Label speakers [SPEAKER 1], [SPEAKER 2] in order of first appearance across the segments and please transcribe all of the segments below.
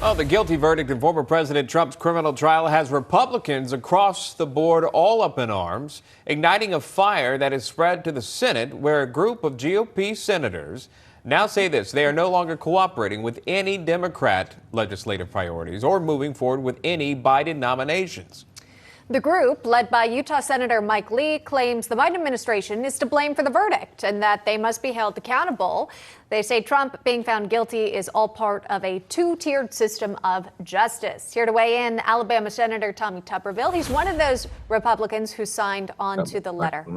[SPEAKER 1] Oh, the guilty verdict in former President Trump's criminal trial has Republicans across the board all up in arms, igniting a fire that has spread to the Senate, where a group of GOP senators now say this: they are no longer cooperating with any Democrat legislative priorities or moving forward with any Biden nominations.
[SPEAKER 2] The group, led by Utah Senator Mike Lee, claims the Biden administration is to blame for the verdict and that they must be held accountable. They say Trump being found guilty is all part of a two-tiered system of justice. Here to weigh in, Alabama Senator Tommy Tuberville. He's one of those Republicans who signed on to the letter.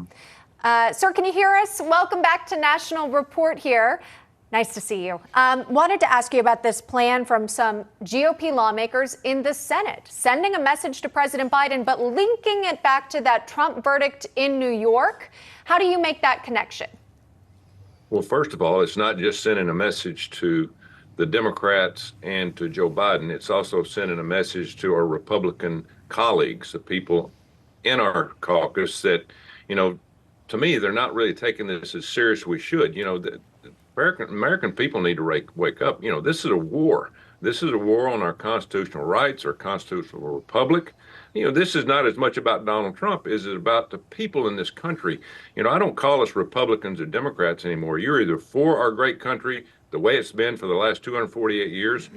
[SPEAKER 2] Sir, can you hear us? Welcome back to National Report here. Nice to see you. Wanted to ask you about this plan from some GOP lawmakers in the Senate, sending a message to President Biden, but linking it back to that Trump verdict in New York. How do you make that connection?
[SPEAKER 3] Well, first of all, it's not just sending a message to the Democrats and to Joe Biden. It's also sending a message to our Republican colleagues, the people in our caucus that, to me, they're not really taking this as serious as we should. American people need to wake up. This is a war. This is a war on our constitutional rights, our constitutional republic. This is not as much about Donald Trump as it is about the people in this country. I don't call us Republicans or Democrats anymore. You're either for our great country, the way it's been for the last 248 years,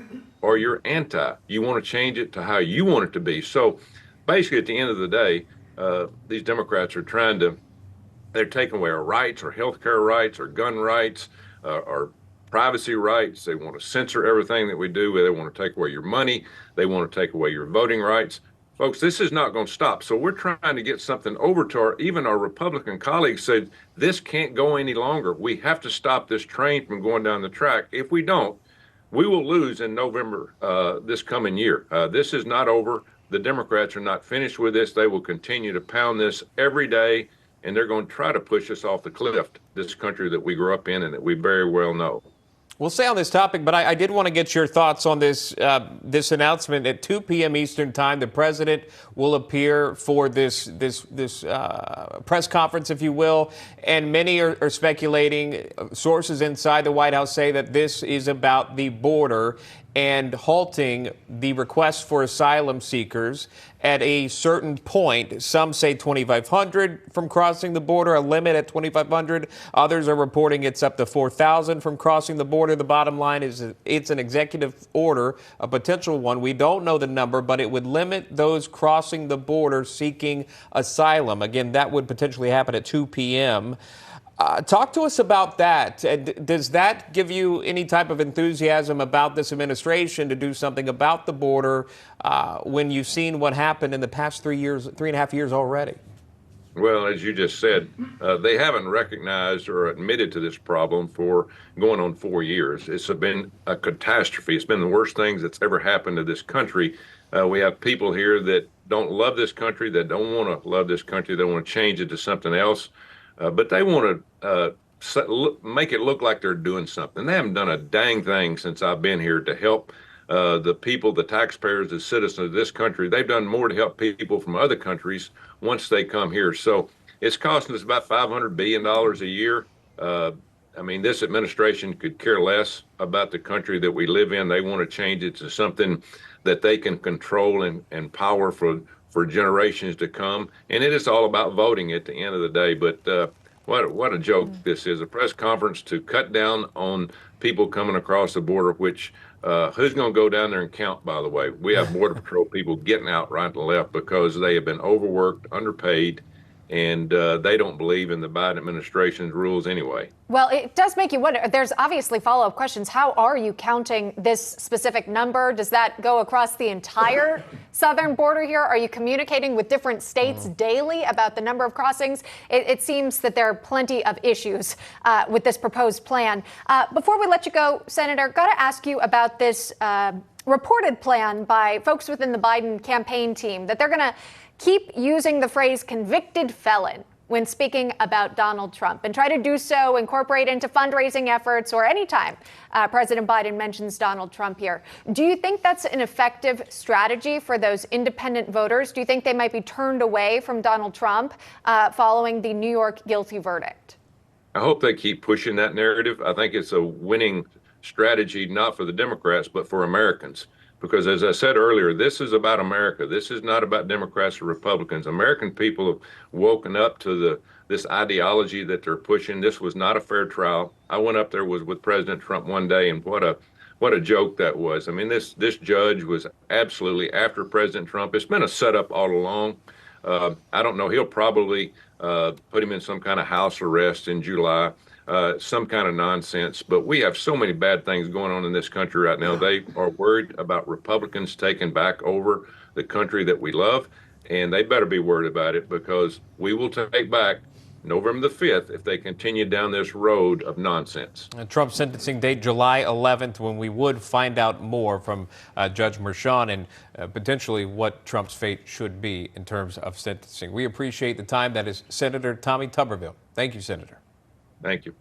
[SPEAKER 3] or you're anti. You want to change it to how you want it to be. So basically, at the end of the day, these Democrats are they're taking away our rights, our health care rights, our gun rights, our privacy rights. They want to censor everything that we do. They want to take away your money. They want to take away your voting rights. Folks, this is not going to stop. So we're trying to get something over to even our Republican colleagues. Said this can't go any longer. We have to stop this train from going down the track. If we don't, we will lose in November this coming year. This is not over. The Democrats are not finished with this. They will continue to pound this every day, and they're going to try to push us off the cliff, this country that we grew up in and that we very well know.
[SPEAKER 1] We'll stay on this topic, but I did want to get your thoughts on this announcement. At 2 p.m. Eastern time, the president will appear for this press conference, if you will, and many are speculating. Sources inside the White House say that this is about the border and halting the request for asylum seekers at a certain point. Some say 2,500 from crossing the border, a limit at 2,500. Others are reporting it's up to 4,000 from crossing the border. The bottom line is it's an executive order, a potential one. We don't know the number, but it would limit those crossing the border seeking asylum. Again, that would potentially happen at 2 p.m. Talk to us about that. Does that give you any type of enthusiasm about this administration to do something about the border when you've seen what happened in the past 3.5 years already?
[SPEAKER 3] Well, as you just said, they haven't recognized or admitted to this problem for going on 4 years. It's been a catastrophe. It's been the worst things that's ever happened to this country. We have people here that don't love this country, that don't want to love this country. They want to change it to something else. But they want to make it look like they're doing something. They haven't done a dang thing since I've been here to help the people, the taxpayers, the citizens of this country. They've done more to help people from other countries once they come here. So it's costing us about $500 billion a year. This administration could care less about the country that we live in. They want to change it to something that they can control and power for generations to come. And it is all about voting at the end of the day. But what a joke this is, a press conference to cut down on people coming across the border, which who's going to go down there and count, by the way? We have Border Patrol people getting out right and left because they have been overworked, underpaid, and they don't believe in the Biden administration's rules anyway.
[SPEAKER 2] Well, it does make you wonder. There's obviously follow-up questions. How are you counting this specific number? Does that go across the entire southern border here? Are you communicating with different states daily about the number of crossings? It seems that there are plenty of issues with this proposed plan. Before we let you go, Senator, got to ask you about this reported plan by folks within the Biden campaign team that they're going to keep using the phrase convicted felon when speaking about Donald Trump and try to do so, incorporate into fundraising efforts or anytime President Biden mentions Donald Trump here. Do you think that's an effective strategy for those independent voters? Do you think they might be turned away from Donald Trump following the New York guilty verdict?
[SPEAKER 3] I hope they keep pushing that narrative. I think it's a winning strategy, not for the Democrats, but for Americans. because as I said earlier, this is about America. This is not about Democrats or Republicans. American people have woken up to this ideology that they're pushing. This was not a fair trial. I went up there with President Trump one day, and what a joke that was. I mean, this judge was absolutely after President Trump. It's been a setup all along. I don't know. He'll probably put him in some kind of house arrest in July, some kind of nonsense. But we have so many bad things going on in this country right now. They are worried about Republicans taking back over the country that we love, and they better be worried about it, because we will take back November the 5th if they continue down this road of nonsense.
[SPEAKER 1] Trump's sentencing date, July 11th, when we would find out more from Judge Merchan and potentially what Trump's fate should be in terms of sentencing. We appreciate the time. That is Senator Tommy Tuberville. Thank you, Senator.
[SPEAKER 3] Thank you.